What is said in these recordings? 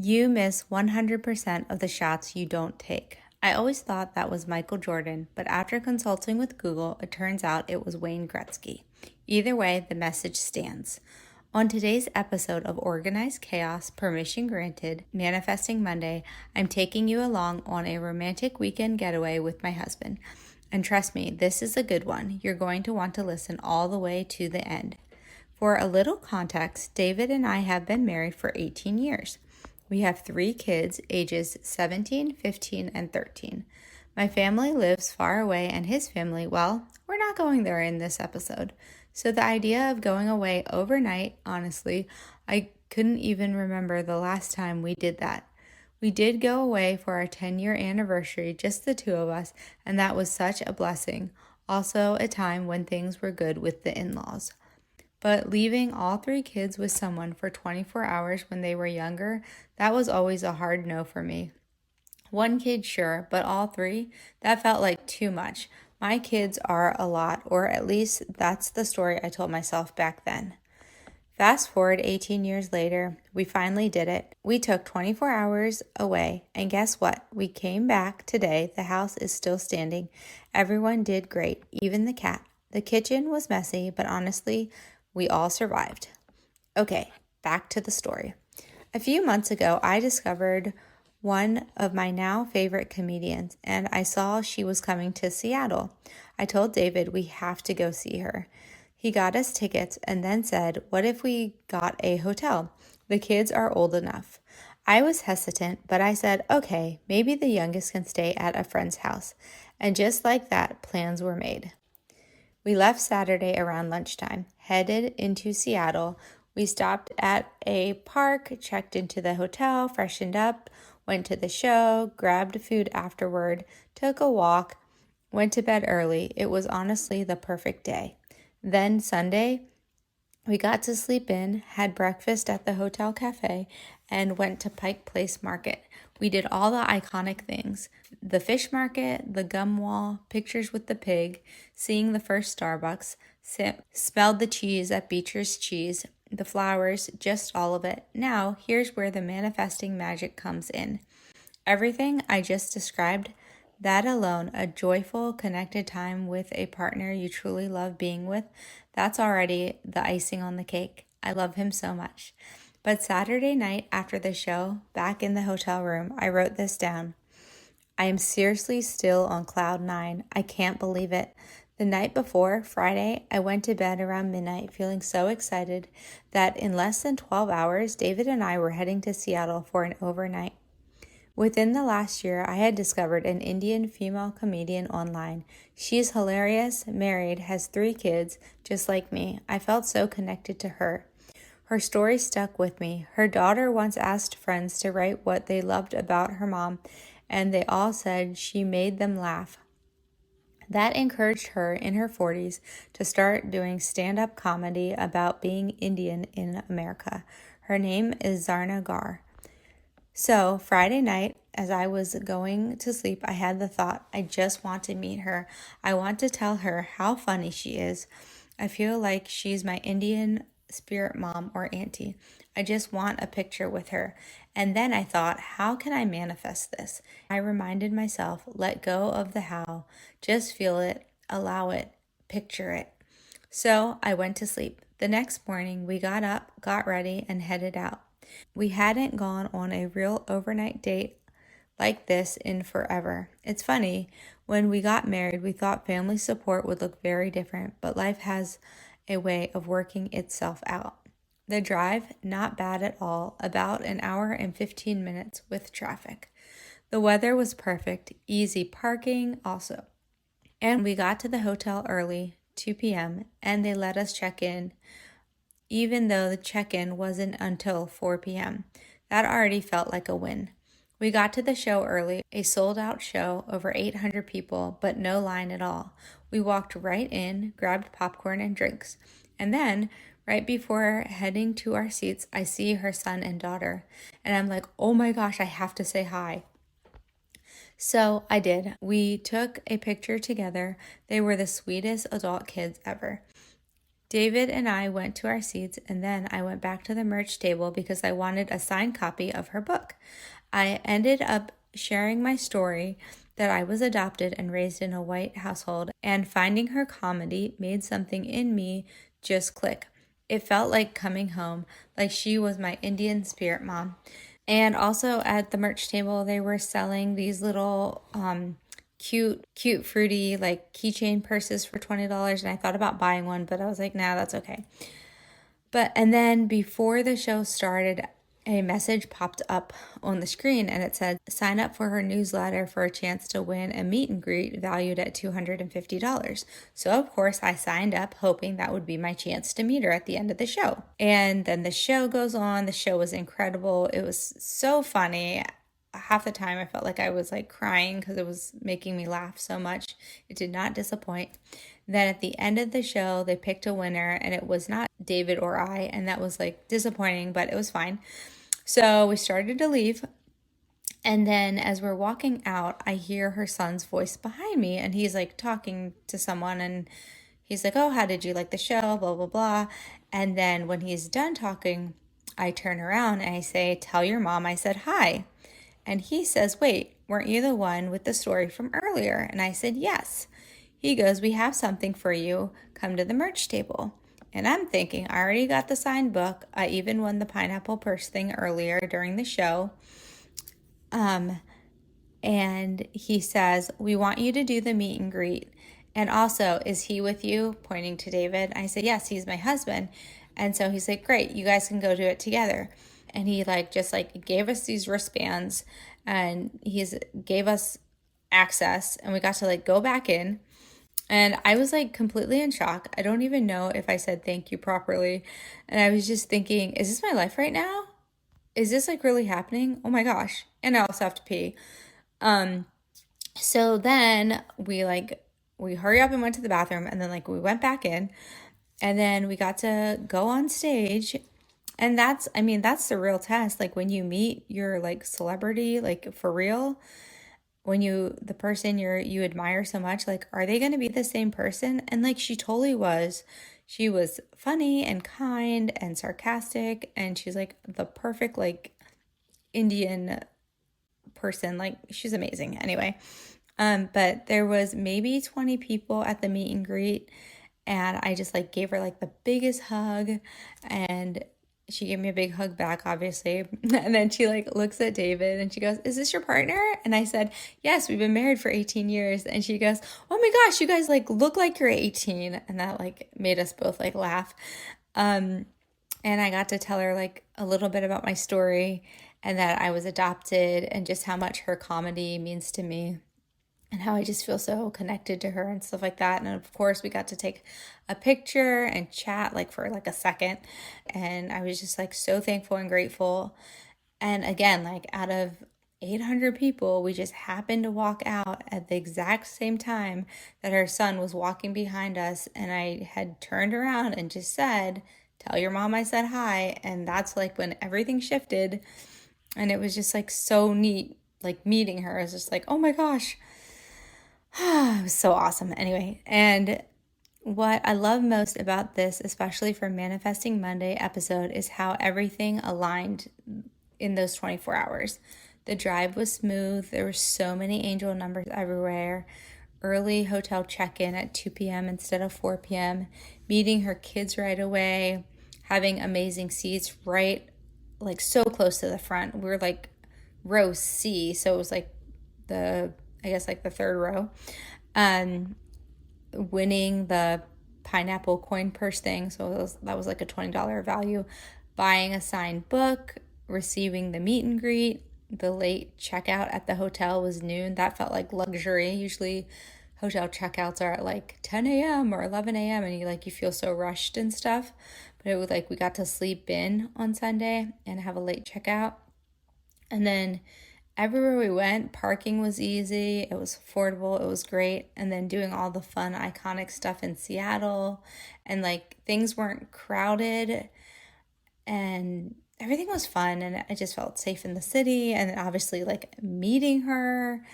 You miss 100% of the shots you don't take. I always thought that was Michael Jordan, but after consulting with Google, it turns out it was Wayne Gretzky. Either way, the message stands. On today's episode of Organized Chaos, Permission Granted, Manifesting Monday, I'm taking you along on a romantic weekend getaway with my husband. And trust me, this is a good one. You're going to want to listen all the way to the end. For a little context, David and I have been married for 18 years. We have 3 kids, ages 17, 15, and 13. My family lives far away, and his family, well, we're not going there in this episode. So the idea of going away overnight, honestly, I couldn't even remember the last time we did that. We did go away for our 10-year anniversary, just the 2 of us, and that was such a blessing. Also, a time when things were good with the in-laws. But leaving all 3 kids with someone for 24 hours when they were younger, that was always a hard no for me. 1 kid, sure, but all 3? That felt like too much. My kids are a lot, or at least that's the story I told myself back then. Fast forward 18 years later, we finally did it. We took 24 hours away, and guess what? We came back today. The house is still standing. Everyone did great, even the cat. The kitchen was messy, but honestly, we all survived. Okay, back to the story. A few months ago, I discovered one of my now favorite comedians, and I saw she was coming to Seattle. I told David we have to go see her. He got us tickets and then said, what if we got a hotel? The kids are old enough. I was hesitant, but I said, okay, maybe the youngest can stay at a friend's house. And just like that, plans were made. We left Saturday around lunchtime, headed into Seattle. We stopped at a park, checked into the hotel, freshened up, went to the show, grabbed food afterward, took a walk, went to bed early. It was honestly the perfect day. Then Sunday, we got to sleep in, had breakfast at the hotel cafe, and went to Pike Place Market. We did all the iconic things. The fish market, the gum wall, pictures with the pig, seeing the first Starbucks, smelled the cheese at Beecher's Cheese, the flowers, just all of it. Now, here's where the manifesting magic comes in. Everything I just described, that alone, a joyful, connected time with a partner you truly love being with, that's already the icing on the cake. I love him so much. But Saturday night after the show, back in the hotel room, I wrote this down. I am seriously still on cloud 9. I can't believe it. The night before, Friday, I went to bed around midnight feeling so excited that in less than 12 hours, David and I were heading to Seattle for an overnight. Within the last year, I had discovered an Indian female comedian online. She's hilarious, married, has 3 kids, just like me. I felt so connected to her. Her story stuck with me. Her daughter once asked friends to write what they loved about her mom, and they all said she made them laugh. That encouraged her in her 40s to start doing stand-up comedy about being Indian in America. Her name is Zarna Gar. So Friday night, as I was going to sleep, I had the thought, I just want to meet her. I want to tell her how funny she is. I feel like she's my Indian spirit mom or auntie. I just want a picture with her. And then I thought, how can I manifest this? I reminded myself, let go of the how. Just feel it, allow it, picture it. So I went to sleep. The next morning, we got up, got ready, and headed out. We hadn't gone on a real overnight date like this in forever. It's funny, when we got married, we thought family support would look very different, but life has a way of working itself out. The drive, not bad at all, about an hour and 15 minutes with traffic. The weather was perfect, easy parking also. And we got to the hotel early, 2 p.m., and they let us check in, even though the check-in wasn't until 4 p.m. That already felt like a win. We got to the show early, a sold-out show, over 800 people, but no line at all. We walked right in, grabbed popcorn and drinks, and then, right before heading to our seats, I see her son and daughter, and I'm like, oh my gosh, I have to say hi. So I did. We took a picture together. They were the sweetest adult kids ever. David and I went to our seats, and then I went back to the merch table because I wanted a signed copy of her book. I ended up sharing my story that I was adopted and raised in a white household, and finding her comedy made something in me just click. It felt like coming home, like she was my Indian spirit mom. And also at the merch table, they were selling these little cute, fruity, like keychain purses for $20. And I thought about buying one, but I was like, nah, that's okay. And then before the show started, a message popped up on the screen and it said, sign up for her newsletter for a chance to win a meet and greet valued at $250. So of course I signed up hoping that would be my chance to meet her at the end of the show. And then the show goes on. The show was incredible. It was so funny. Half the time I felt like I was like crying because it was making me laugh so much. It did not disappoint. Then at the end of the show, they picked a winner and it was not David or I, and that was like disappointing, but it was fine. So we started to leave, and then as we're walking out, I hear her son's voice behind me, and he's like talking to someone, and he's like, oh, how did you like the show, blah, blah, blah. And then when he's done talking, I turn around and I say, tell your mom I said hi. And he says, wait, weren't you the one with the story from earlier? And I said, yes. He goes, we have something for you. Come to the merch table. And I'm thinking, I already got the signed book. I even won the pineapple purse thing earlier during the show. And he says, we want you to do the meet and greet. And also, is he with you? Pointing to David. I said, yes, he's my husband. And so he's like, great, you guys can go do it together. And he just gave us these wristbands, and gave us access, and we got to go back in. And I was completely in shock. I don't even know if I said thank you properly. And I was just thinking, is this my life right now? Is this really happening? Oh my gosh. And I also have to pee. So then we hurry up and went to the bathroom, and then we went back in, and then we got to go on stage. And that's the real test. When you meet your celebrity, for real, when the person you admire so much, are they going to be the same person? And she totally was. She was funny and kind and sarcastic, and she's the perfect Indian person. She's amazing. Anyway, but there was maybe 20 people at the meet and greet, and I just gave her the biggest hug, and she gave me a big hug back, obviously. And then she looks at David and she goes, is this your partner? And I said, yes, we've been married for 18 years. And she goes, oh my gosh, you guys look like you're 18. And that made us both laugh. And I got to tell her a little bit about my story, and that I was adopted, and just how much her comedy means to me, and how I just feel so connected to her and stuff like that. And of course, we got to take a picture and chat for a second. And I was just so thankful and grateful. And again, out of 800 people, we just happened to walk out at the exact same time that her son was walking behind us. And I had turned around and just said, tell your mom I said hi. And that's when everything shifted. And it was just so neat, meeting her. It was just oh my gosh. It was so awesome. Anyway, and what I love most about this, especially for Manifesting Monday episode, is how everything aligned in those 24 hours. The drive was smooth. There were so many angel numbers everywhere. Early hotel check-in at 2 p.m. instead of 4 p.m. Meeting her kids right away. Having amazing seats right, so close to the front. We were row C, so it was the third row. Winning the pineapple coin purse thing, so that was a $20 value. Buying a signed book, receiving the meet and greet. The late checkout at the hotel was noon. That felt like luxury. Usually hotel checkouts are at 10 a.m. or 11 a.m. and you feel so rushed and stuff. But it was we got to sleep in on Sunday and have a late checkout. And then everywhere we went, parking was easy. It was affordable. It was great. And then doing all the fun, iconic stuff in Seattle. And things weren't crowded. And everything was fun. And I just felt safe in the city. And obviously meeting her.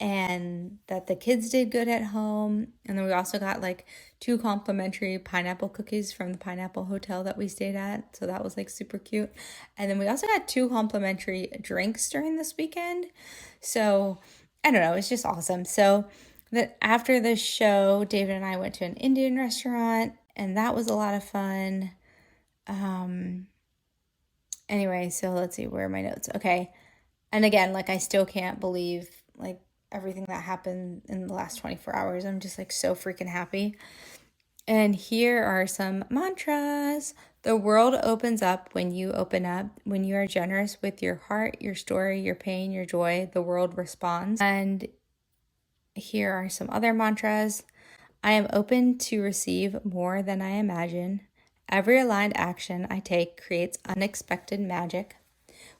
and that the kids did good at home. And then we also got like 2 complimentary pineapple cookies from the Pineapple Hotel that we stayed at. So that was like super cute. And then we also got 2 complimentary drinks during this weekend. So I don't know, it's just awesome. So that after the show, David and I went to an Indian restaurant, and that was a lot of fun. Anyway, so let's see, where are my notes? Okay. And again, like I still can't believe like everything that happened in the last 24 hours. I'm just like so freaking happy. And here are some mantras. The world opens up when you open up. When you are generous with your heart, your story, your pain, your joy, the world responds. And here are some other mantras. I am open to receive more than I imagine. Every aligned action I take creates unexpected magic.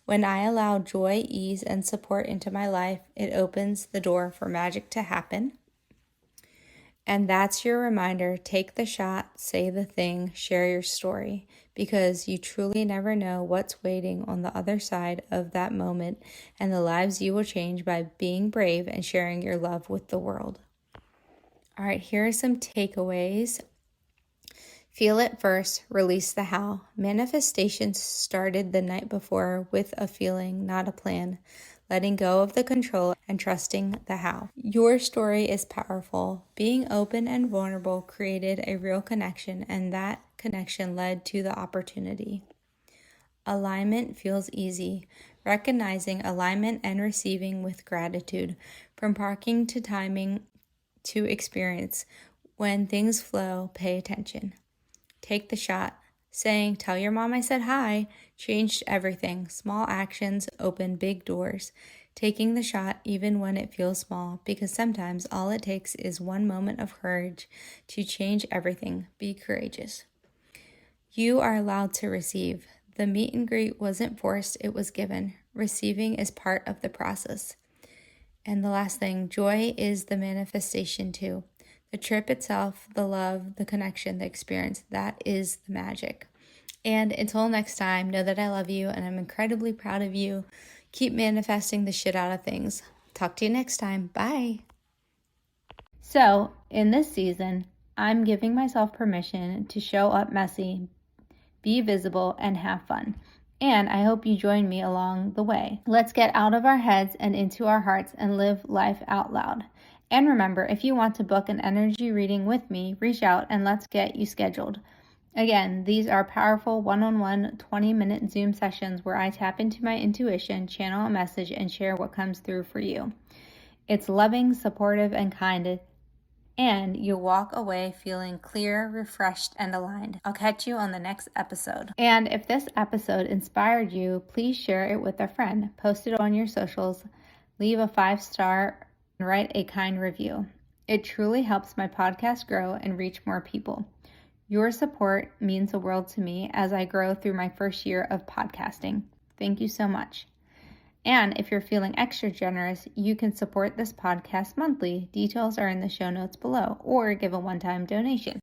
When I allow joy, ease, and support into my life, it opens the door for magic to happen. And that's your reminder. Take the shot, say the thing, share your story, because you truly never know what's waiting on the other side of that moment and the lives you will change by being brave and sharing your love with the world. All right, here are some takeaways. Feel it first, release the how. Manifestation started the night before with a feeling, not a plan. Letting go of the control and trusting the how. Your story is powerful. Being open and vulnerable created a real connection, and that connection led to the opportunity. Alignment feels easy. Recognizing alignment and receiving with gratitude. From parking to timing to experience. When things flow, pay attention. Take the shot. Saying, tell your mom I said hi, changed everything. Small actions open big doors. Taking the shot even when it feels small, because sometimes all it takes is one moment of courage to change everything. Be courageous. You are allowed to receive. The meet and greet wasn't forced, it was given. Receiving is part of the process. And the last thing, joy is the manifestation too. The trip itself, the love, the connection, the experience, that is the magic. And until next time, know that I love you and I'm incredibly proud of you. Keep manifesting the shit out of things. Talk to you next time. Bye. So, in this season, I'm giving myself permission to show up messy, be visible, and have fun. And I hope you join me along the way. Let's get out of our heads and into our hearts and live life out loud. And remember, if you want to book an energy reading with me, reach out and let's get you scheduled. Again, these are powerful one-on-one 20-minute Zoom sessions where I tap into my intuition, channel a message, and share what comes through for you. It's loving, supportive, and kind, and you'll walk away feeling clear, refreshed, and aligned. I'll catch you on the next episode. And if this episode inspired you, please share it with a friend. Post it on your socials, leave a 5-star, and write a kind review. It truly helps my podcast grow and reach more people. Your support means the world to me as I grow through my first year of podcasting. Thank you so much. And if you're feeling extra generous, you can support this podcast monthly. Details are in the show notes below, or give a one-time donation.